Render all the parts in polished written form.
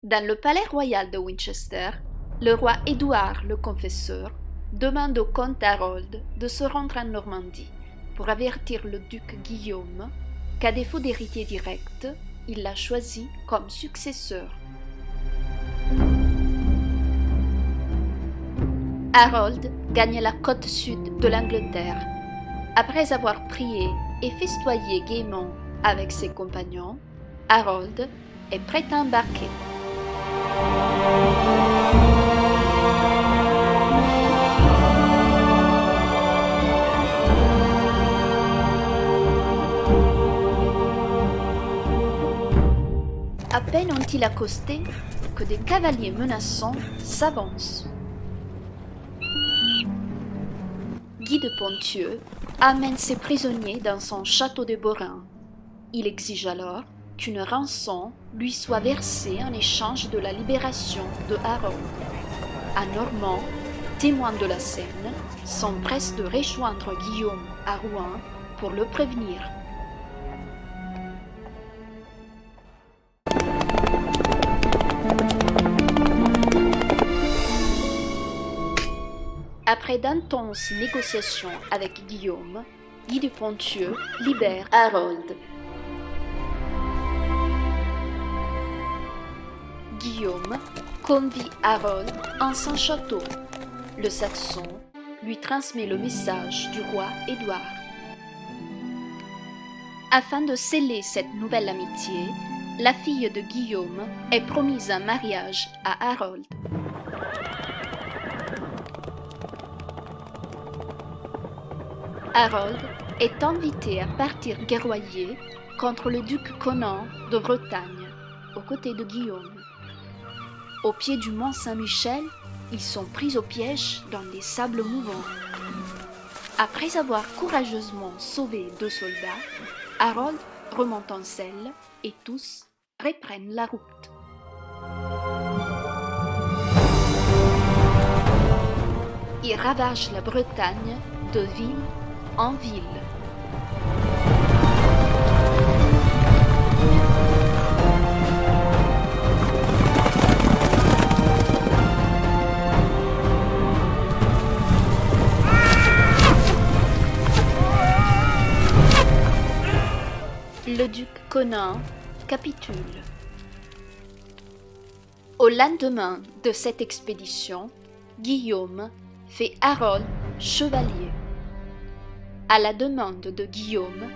Dans le palais royal de Winchester, le roi Édouard le Confesseur demande au comte Harold de se rendre en Normandie pour avertir le duc Guillaume qu'à défaut d'héritier direct, il l'a choisi comme successeur. Harold gagne la côte sud de l'Angleterre. Après avoir prié et festoyé gaiement avec ses compagnons, Harold est prêt à embarquer. À peine ont-ils accosté que des cavaliers menaçants s'avancent. Guy de Ponthieu amène ses prisonniers dans son château de Beaurain. Il exige alors qu'une rançon lui soit versée en échange de la libération de Harold. Un Normand, témoin de la scène, s'empresse de rejoindre Guillaume à Rouen pour le prévenir. Après d'intenses négociations avec Guillaume, Guy de Ponthieu libère Harold. Guillaume convie Harold en son château. Le Saxon lui transmet le message du roi Édouard. Afin de sceller cette nouvelle amitié, la fille de Guillaume est promise en mariage à Harold. Harold est invité à partir guerroyer contre le duc Conan de Bretagne, aux côtés de Guillaume. Au pied du mont Saint-Michel, ils sont pris au piège dans des sables mouvants. Après avoir courageusement sauvé 2 soldats, Harold remonte en selle et tous reprennent la route. Ils ravagent la Bretagne de ville en ville. Le duc Conan capitule. Au lendemain de cette expédition, Guillaume fait Harold chevalier. À la demande de Guillaume,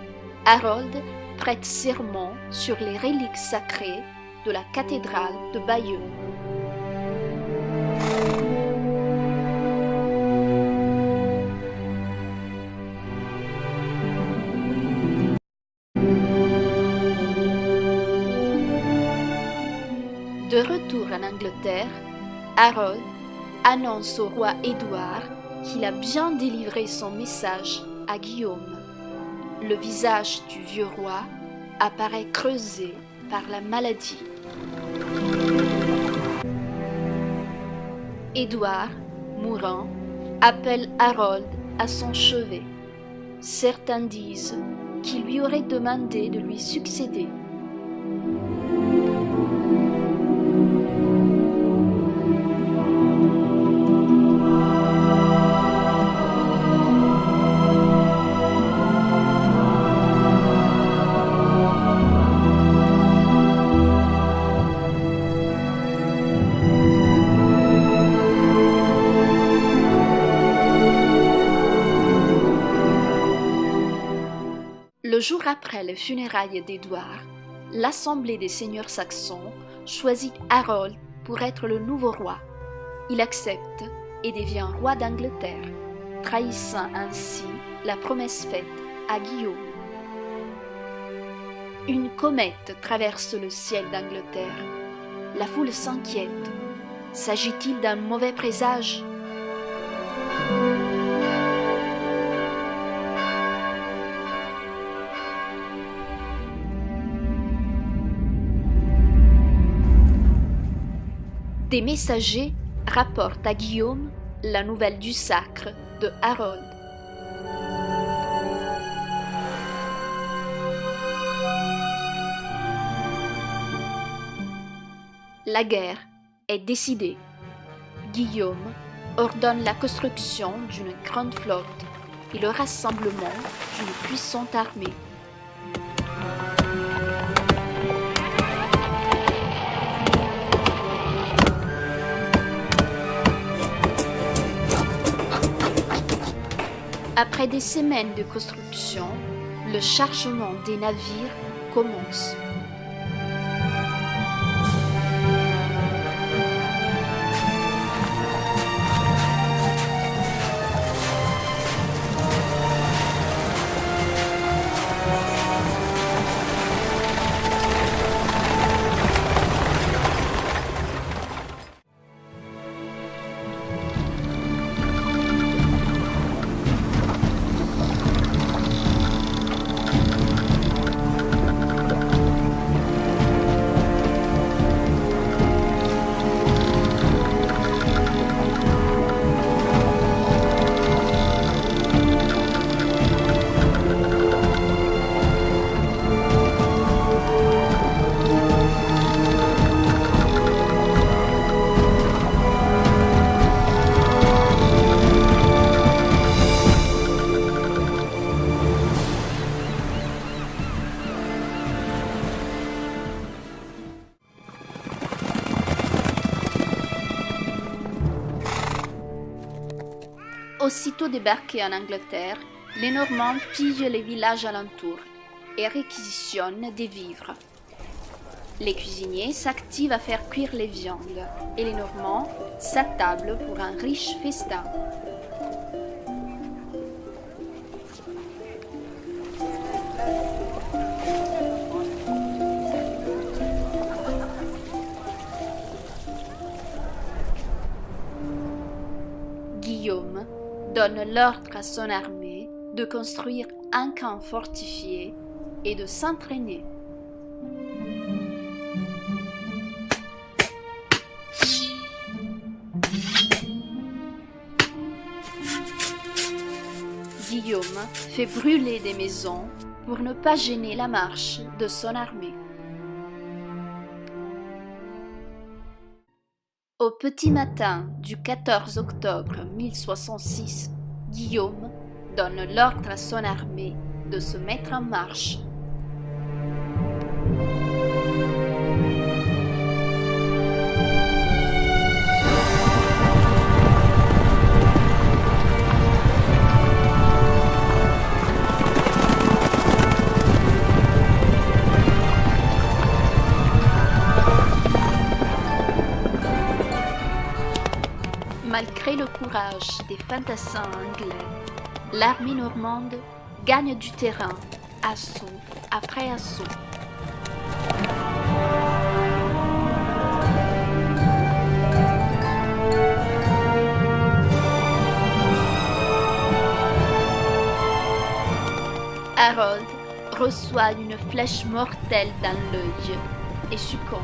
Harold prête serment sur les reliques sacrées de la cathédrale de Bayeux. De retour en Angleterre, Harold annonce au roi Édouard qu'il a bien délivré son message à Guillaume. Le visage du vieux roi apparaît creusé par la maladie. Édouard, mourant, appelle Harold à son chevet. Certains disent qu'il lui aurait demandé de lui succéder. Le jour après les funérailles d'Édouard, l'Assemblée des seigneurs saxons choisit Harold pour être le nouveau roi. Il accepte et devient roi d'Angleterre, trahissant ainsi la promesse faite à Guillaume. Une comète traverse le ciel d'Angleterre. La foule s'inquiète. S'agit-il d'un mauvais présage ? Des messagers rapportent à Guillaume la nouvelle du sacre de Harold. La guerre est décidée. Guillaume ordonne la construction d'une grande flotte et le rassemblement d'une puissante armée. Après des semaines de construction, le chargement des navires commence. Aussitôt débarqués en Angleterre, les Normands pillent les villages alentours et réquisitionnent des vivres. Les cuisiniers s'activent à faire cuire les viandes et les Normands s'attablent pour un riche festin. Guillaume donne l'ordre à son armée de construire un camp fortifié et de s'entraîner. Guillaume fait brûler des maisons pour ne pas gêner la marche de son armée. Au petit matin du 14 octobre 1066, Guillaume donne l'ordre à son armée de se mettre en marche. Malgré le courage des fantassins anglais, l'armée normande gagne du terrain, assaut après assaut. Harold reçoit une flèche mortelle dans l'œil et succombe.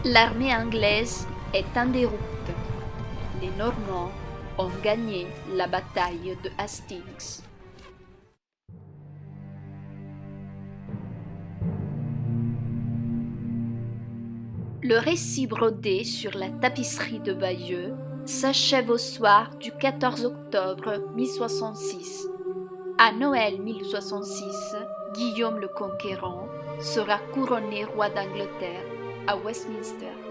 L'armée anglaise est en déroute. Les Normands ont gagné la bataille de Hastings. Le récit brodé sur la tapisserie de Bayeux s'achève au soir du 14 octobre 1066. À Noël 1066, Guillaume le Conquérant sera couronné roi d'Angleterre à Westminster.